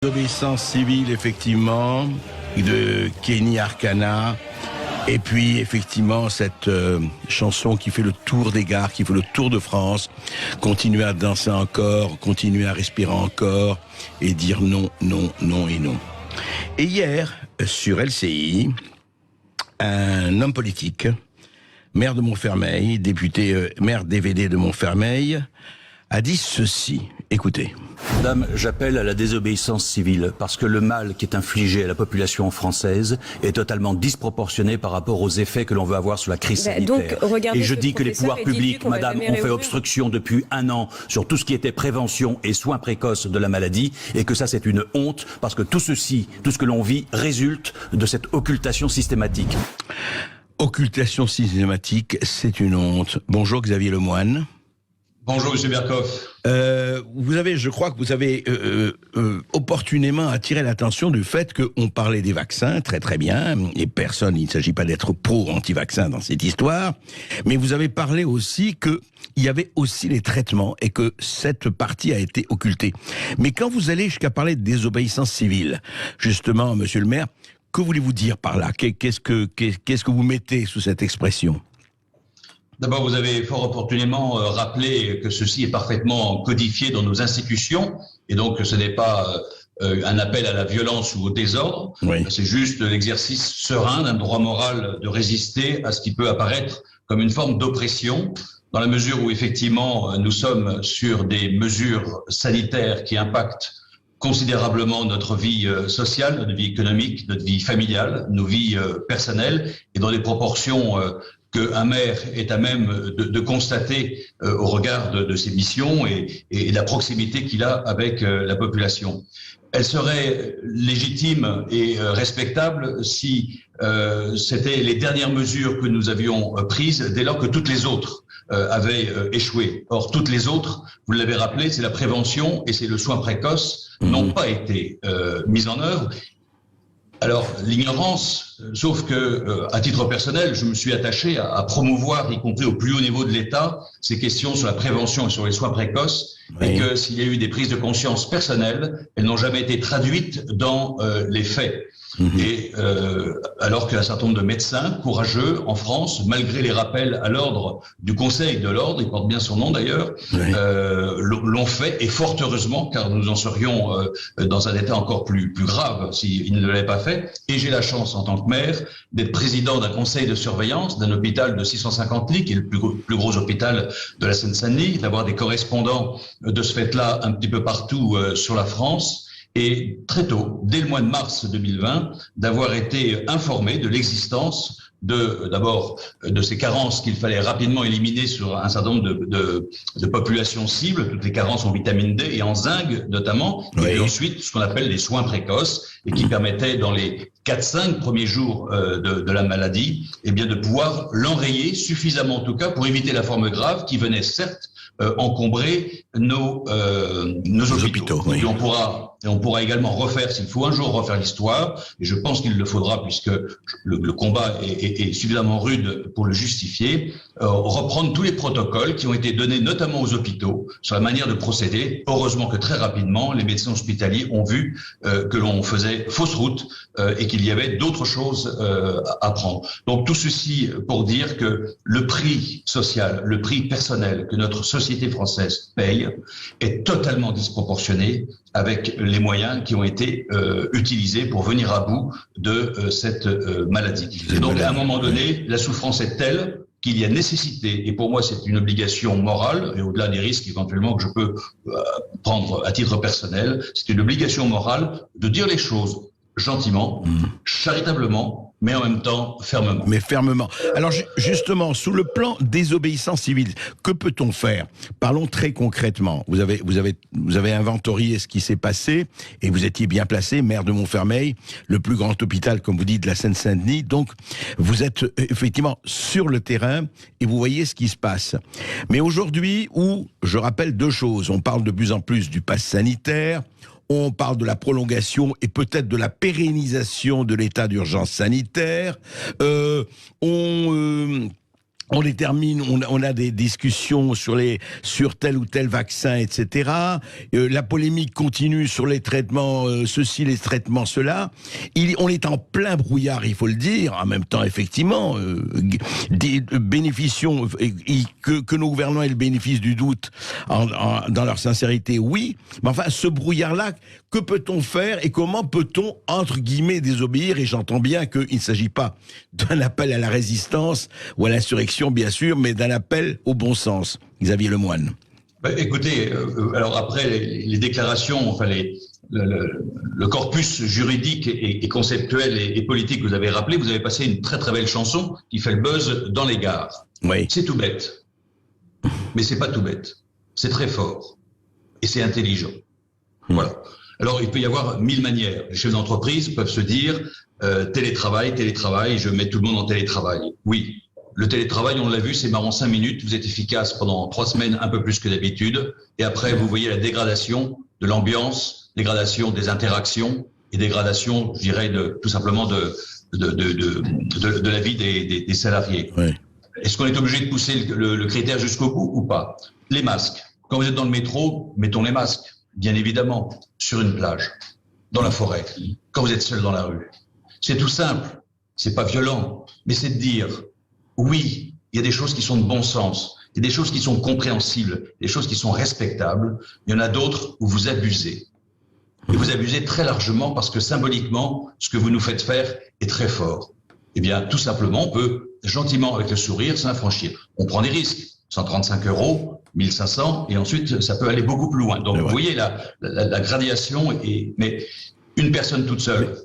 L'obéissance civile, effectivement, de Kenny Arcana. Et puis, effectivement, cette chanson qui fait le tour des gares, qui fait le tour de France. Continuer à danser encore, continuer à respirer encore et dire non, non, non et non. Et hier, sur LCI, un homme politique, maire de Montfermeil, député, maire DVD de Montfermeil, a dit ceci. Écoutez. Madame, j'appelle à la désobéissance civile parce que le mal qui est infligé à la population française est totalement disproportionné par rapport aux effets que l'on veut avoir sur la crise sanitaire. Et je dis que les pouvoirs publics, madame, ont fait obstruction depuis 1 an sur tout ce qui était prévention et soins précoces de la maladie et que ça c'est une honte parce que tout ceci, tout ce que l'on vit résulte de cette occultation systématique. Occultation systématique, c'est une honte. Bonjour Xavier Lemoine. Bonjour M. Berkoff. Je crois que vous avez opportunément attiré l'attention du fait qu'on parlait des vaccins, très très bien, et personne, il ne s'agit pas d'être pro ou anti-vaccin dans cette histoire, mais vous avez parlé aussi qu'il y avait aussi les traitements et que cette partie a été occultée. Mais quand vous allez jusqu'à parler de désobéissance civile, justement, monsieur le maire, que voulez-vous dire par là ? Qu'est-ce que vous mettez sous cette expression ? D'abord, vous avez fort opportunément rappelé que ceci est parfaitement codifié dans nos institutions et donc ce n'est pas un appel à la violence ou au désordre. Oui. C'est juste l'exercice serein d'un droit moral de résister à ce qui peut apparaître comme une forme d'oppression dans la mesure où effectivement nous sommes sur des mesures sanitaires qui impactent considérablement notre vie sociale, notre vie économique, notre vie familiale, nos vies personnelles et dans des proportions qu'un maire est à même de constater au regard de ses missions et la proximité qu'il a avec la population. Elle serait légitime et respectable si c'était les dernières mesures que nous avions prises dès lors que toutes les autres avaient échoué. Or, toutes les autres, vous l'avez rappelé, c'est la prévention et c'est le soin précoce, n'ont pas été mises en œuvre. Alors, l'ignorance, sauf que, à titre personnel, je me suis attaché à promouvoir, y compris au plus haut niveau de l'État, ces questions sur la prévention et sur les soins précoces, oui. Et que s'il y a eu des prises de conscience personnelles, elles n'ont jamais été traduites dans les faits. Et alors qu'un certain nombre de médecins courageux en France, malgré les rappels à l'ordre du Conseil de l'ordre, il porte bien son nom d'ailleurs, oui. L'ont fait, et fort heureusement, car nous en serions dans un état encore plus grave s'ils ne l'avaient pas fait. Et j'ai la chance en tant que maire d'être président d'un conseil de surveillance d'un hôpital de 650 lits, qui est le plus gros hôpital de la Seine-Saint-Denis, d'avoir des correspondants de ce fait-là un petit peu partout sur la France. Et très tôt, dès le mois de mars 2020, d'avoir été informé de l'existence d'abord de ces carences qu'il fallait rapidement éliminer sur un certain nombre de populations cibles, toutes les carences en vitamine D et en zinc notamment, oui. Et puis ensuite ce qu'on appelle les soins précoces et qui permettaient dans les 4-5 premiers jours de la maladie, eh bien de pouvoir l'enrayer suffisamment en tout cas pour éviter la forme grave qui venait certes encombrer nos hôpitaux. Oui. Et on pourra également refaire, s'il faut un jour refaire l'histoire, et je pense qu'il le faudra puisque le combat est suffisamment rude pour le justifier, reprendre tous les protocoles qui ont été donnés notamment aux hôpitaux sur la manière de procéder. Heureusement que très rapidement, les médecins hospitaliers ont vu que l'on faisait fausse route et qu'il y avait d'autres choses à prendre. Donc tout ceci pour dire que le prix social, le prix personnel que notre société française paye est totalement disproportionné avec les moyens qui ont été utilisés pour venir à bout de cette maladie. Et donc, à un moment donné, la souffrance est telle qu'il y a nécessité, et pour moi c'est une obligation morale, et au-delà des risques éventuellement que je peux prendre à titre personnel, c'est une obligation morale de dire les choses gentiment, charitablement, mais en même temps fermement. Mais fermement. Alors justement, sous le plan désobéissance civile, que peut-on faire ? Parlons très concrètement. Vous avez inventorié ce qui s'est passé et vous étiez bien placé, maire de Montfermeil, le plus grand hôpital, comme vous dites, de la Seine-Saint-Denis. Donc, vous êtes effectivement sur le terrain et vous voyez ce qui se passe. Mais aujourd'hui, où je rappelle 2 choses, on parle de plus en plus du pass sanitaire. On parle de la prolongation et peut-être de la pérennisation de l'état d'urgence sanitaire. on détermine, on a des discussions sur tel ou tel vaccin, etc. La polémique continue sur les traitements ceci, les traitements cela. On est en plein brouillard, il faut le dire. En même temps, effectivement, bénéficions que nos gouvernants aient le bénéfice du doute dans leur sincérité, oui. Mais enfin, ce brouillard-là, que peut-on faire et comment peut-on, entre guillemets, désobéir? Et j'entends bien qu'il ne s'agit pas d'un appel à la résistance ou à l'insurrection, bien sûr, mais d'un appel au bon sens. Xavier Lemoine. Écoutez, alors après les déclarations, enfin le corpus juridique et conceptuel et politique que vous avez rappelé, vous avez passé une très très belle chanson qui fait le buzz dans les gares. Oui. C'est tout bête, mais c'est pas tout bête. C'est très fort et c'est intelligent. Voilà. Alors il peut y avoir 1000 manières. Les chefs d'entreprise peuvent se dire télétravail, je mets tout le monde en télétravail. Oui. Le télétravail, on l'a vu, c'est marrant 5 minutes, vous êtes efficace pendant 3 semaines, un peu plus que d'habitude, et après vous voyez la dégradation de l'ambiance, dégradation des interactions, et dégradation, je dirais, tout simplement de la vie des salariés. Oui. Est-ce qu'on est obligé de pousser le critère jusqu'au bout ou pas? Les masques. Quand vous êtes dans le métro, mettons les masques, bien évidemment, sur une plage, dans la forêt, quand vous êtes seul dans la rue. C'est tout simple, c'est pas violent, mais c'est de dire... Oui, il y a des choses qui sont de bon sens, il y a des choses qui sont compréhensibles, des choses qui sont respectables. Il y en a d'autres où vous abusez. Et vous abusez très largement parce que symboliquement, ce que vous nous faites faire est très fort. Eh bien, tout simplement, on peut gentiment, avec le sourire, s'affranchir. On prend des risques. 135 €, 1500, et ensuite, ça peut aller beaucoup plus loin. Donc, vous voyez la gradation, mais une personne toute seule,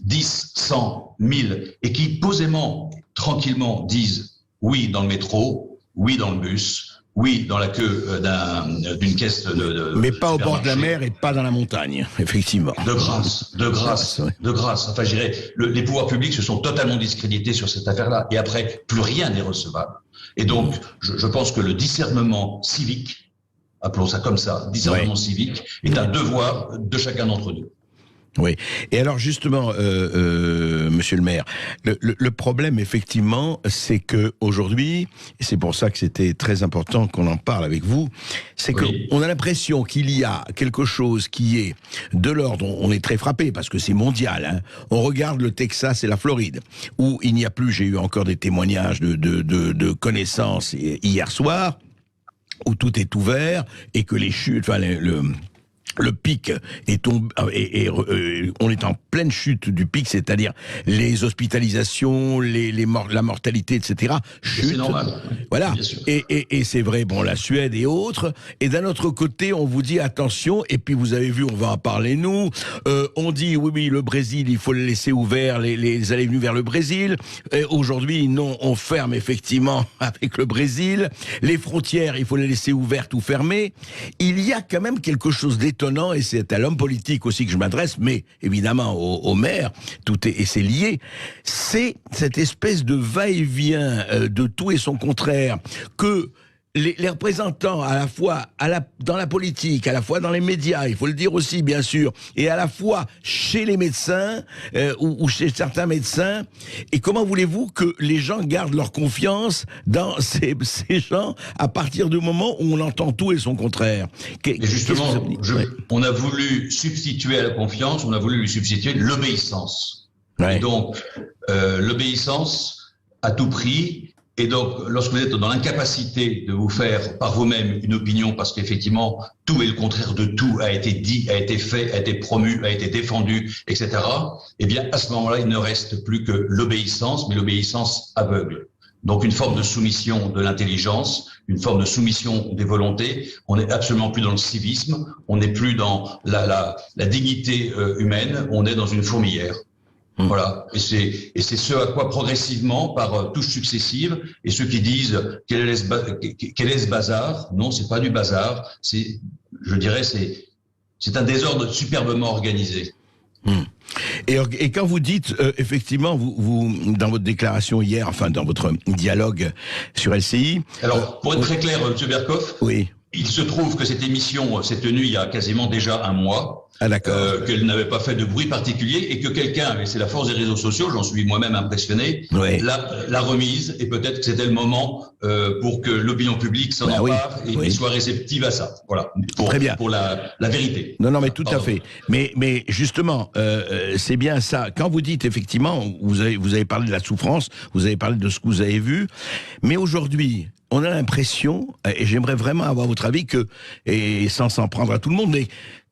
10, 100, 1000, et qui posément, tranquillement disent oui dans le métro, oui dans le bus, oui dans la queue d'une caisse de mais pas au bord de la mer et pas dans la montagne, effectivement. De grâce. Enfin, je dirais, les pouvoirs publics se sont totalement discrédités sur cette affaire-là. Et après, plus rien n'est recevable. Et donc, je pense que le discernement civique, appelons ça comme ça, discernement civique, est un devoir de chacun d'entre nous. Oui. Et alors justement, Monsieur le maire, le problème effectivement, c'est que aujourd'hui, et c'est pour ça que c'était très important qu'on en parle avec vous, c'est qu'on a l'impression qu'il y a quelque chose qui est de l'ordre. On est très frappé parce que c'est mondial. Hein. On regarde le Texas et la Floride, où il n'y a plus. J'ai eu encore des témoignages de connaissances hier soir, où tout est ouvert et que les chutes, enfin le pic est tombé, on est en pleine chute du pic, c'est-à-dire les hospitalisations, la mortalité, etc. chute. C'est normal. Voilà. Et c'est vrai, bon, la Suède et autres. Et d'un autre côté, on vous dit attention. Et puis vous avez vu, on va en parler nous. On dit oui, le Brésil, il faut le laisser ouvert, les allées-venues vers le Brésil. Aujourd'hui, non, on ferme effectivement avec le Brésil. Les frontières, il faut les laisser ouvertes ou fermées. Il y a quand même quelque chose d'étonnant. Et c'est à l'homme politique aussi que je m'adresse, mais évidemment au maire, et c'est lié, c'est cette espèce de va-et-vient de tout et son contraire, que les représentants, à la fois dans la politique, à la fois dans les médias, il faut le dire aussi bien sûr, et à la fois chez les médecins ou chez certains médecins. Et comment voulez-vous que les gens gardent leur confiance dans ces gens à partir du moment où on entend tout et son contraire? Et justement, on a voulu substituer à la confiance, on a voulu lui substituer l'obéissance. Et donc, l'obéissance à tout prix. Et donc, lorsque vous êtes dans l'incapacité de vous faire par vous-même une opinion, parce qu'effectivement, tout et le contraire de tout a été dit, a été fait, a été promu, a été défendu, etc., eh bien, à ce moment-là, il ne reste plus que l'obéissance, mais l'obéissance aveugle. Donc, une forme de soumission de l'intelligence, une forme de soumission des volontés. On n'est absolument plus dans le civisme, on n'est plus dans la dignité humaine, on est dans une fourmilière. Voilà, et c'est ce à quoi progressivement, par touches successives, et ceux qui disent quel est ce bazar, non, c'est pas du bazar, je dirais, c'est un désordre superbement organisé. Et quand vous dites, effectivement, vous dans votre déclaration hier, enfin dans votre dialogue sur LCI... Alors, pour être très clair, M. Berkoff, oui. Il se trouve que cette émission s'est tenue il y a quasiment déjà un mois. qu'elle n'avait pas fait de bruit particulier et que quelqu'un, et c'est la force des réseaux sociaux, j'en suis moi-même impressionné, l'a remise et peut-être que c'était le moment pour que l'opinion publique s'en empare et soit réceptive à ça. Voilà, pour la vérité. Non, mais tout à fait. Mais justement, c'est bien ça. Quand vous dites effectivement, vous avez parlé de la souffrance, vous avez parlé de ce que vous avez vu, mais aujourd'hui, on a l'impression, et j'aimerais vraiment avoir votre avis, et sans s'en prendre à tout le monde, mais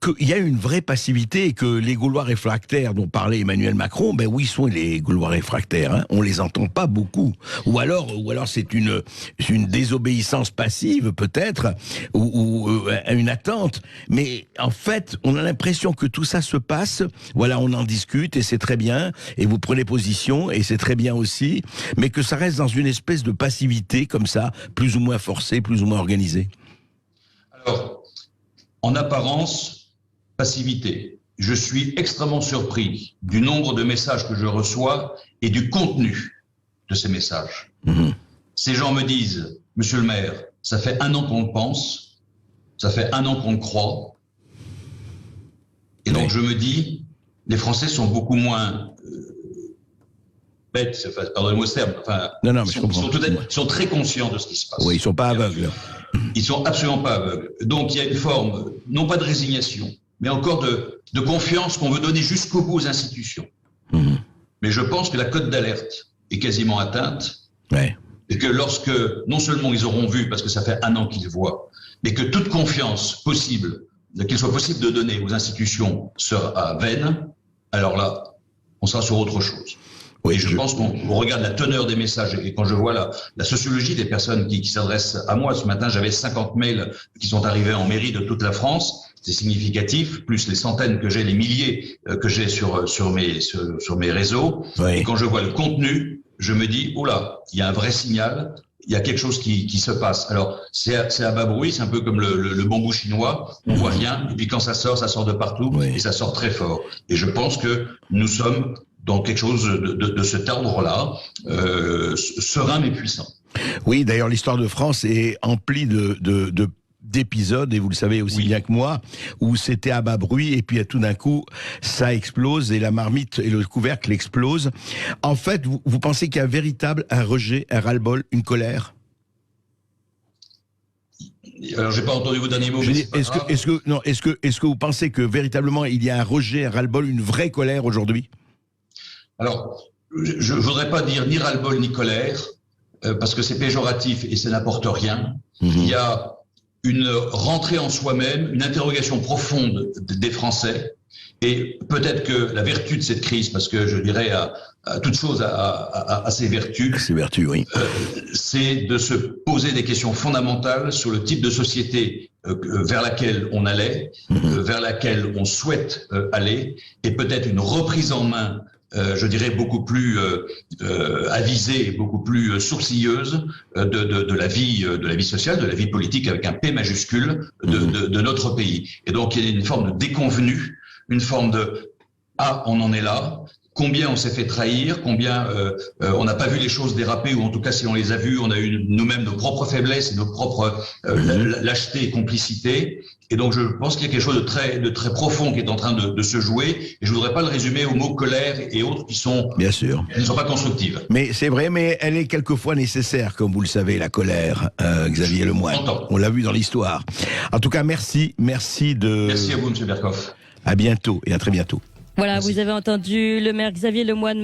qu'il y a une vraie passivité et que les Gaulois réfractaires dont parlait Emmanuel Macron, où ils sont les Gaulois réfractaires, hein, on les entend pas beaucoup. Ou alors c'est une désobéissance passive peut-être, ou une attente. Mais en fait, on a l'impression que tout ça se passe, voilà, on en discute et c'est très bien, et vous prenez position et c'est très bien aussi, mais que ça reste dans une espèce de passivité comme ça, plus ou moins forcée, plus ou moins organisée. Alors, en apparence, passivité. Je suis extrêmement surpris du nombre de messages que je reçois et du contenu de ces messages. Ces gens me disent, monsieur le maire, ça fait 1 an qu'on le pense, ça fait 1 an qu'on le croit. Et donc je me dis, les Français sont beaucoup moins bêtes, pardonnez-moi ce terme, ils sont très conscients de ce qui se passe. Oui, ils ne sont pas aveugles. Ils ne sont absolument pas aveugles. Donc il y a une forme, non pas de résignation, mais encore de confiance qu'on veut donner jusqu'au bout aux institutions. Mais je pense que la cote d'alerte est quasiment atteinte, et que lorsque, non seulement ils auront vu, parce que ça fait 1 an qu'ils voient, mais que toute confiance possible, qu'il soit possible de donner aux institutions sera vaine, alors là, on sera sur autre chose. Oui, et je pense qu'on regarde la teneur des messages, et quand je vois la sociologie des personnes qui s'adressent à moi, ce matin j'avais 50 mails qui sont arrivés en mairie de toute la France, c'est significatif, plus les centaines que j'ai, les milliers que j'ai sur mes réseaux. Et quand je vois le contenu, je me dis, oh là, il y a un vrai signal, il y a quelque chose qui se passe. Alors, c'est à bas bruit, c'est un peu comme le bambou chinois, on voit rien, et puis quand ça sort de partout, et ça sort très fort. Et je pense que nous sommes dans quelque chose de cet ordre-là, serein mais puissant. Oui, d'ailleurs, l'histoire de France est emplie d'épisodes, et vous le savez aussi bien que moi, où c'était à bas bruit, et puis tout d'un coup, ça explose, et la marmite et le couvercle explosent. En fait, vous pensez qu'il y a un rejet, un ras-le-bol, une colère ? Alors, j'ai pas entendu vos derniers mots. Est-ce que vous pensez que véritablement il y a un rejet, un ras-le-bol, une vraie colère aujourd'hui ? Alors, je voudrais pas dire ni ras-le-bol ni colère, parce que c'est péjoratif et ça n'apporte rien. Il y a une rentrée en soi-même, une interrogation profonde des Français, et peut-être que la vertu de cette crise, parce que je dirais à toute chose à ses vertus, c'est de se poser des questions fondamentales sur le type de société vers laquelle on allait, vers laquelle on souhaite aller, et peut-être une reprise en main je dirais beaucoup plus avisée, beaucoup plus sourcilleuse de la vie sociale, de la vie politique avec un P majuscule de notre pays. Et donc il y a une forme de déconvenue, une forme de on en est là. Combien on s'est fait trahir, combien on n'a pas vu les choses déraper, ou en tout cas si on les a vues, on a eu nous-mêmes nos propres faiblesses et nos propres lâchetés et complicités. Et donc je pense qu'il y a quelque chose de très profond qui est en train de se jouer. Et je voudrais pas le résumer aux mots colère et autres qui sont bien sûr, qui ne sont pas constructives. Mais c'est vrai, mais elle est quelquefois nécessaire, comme vous le savez, la colère, Xavier Lemoine. On l'a vu dans l'histoire. En tout cas, merci de. Merci à vous, Monsieur Berkoff. À bientôt et à très bientôt. Voilà, merci. Vous avez entendu le maire Xavier Lemoine.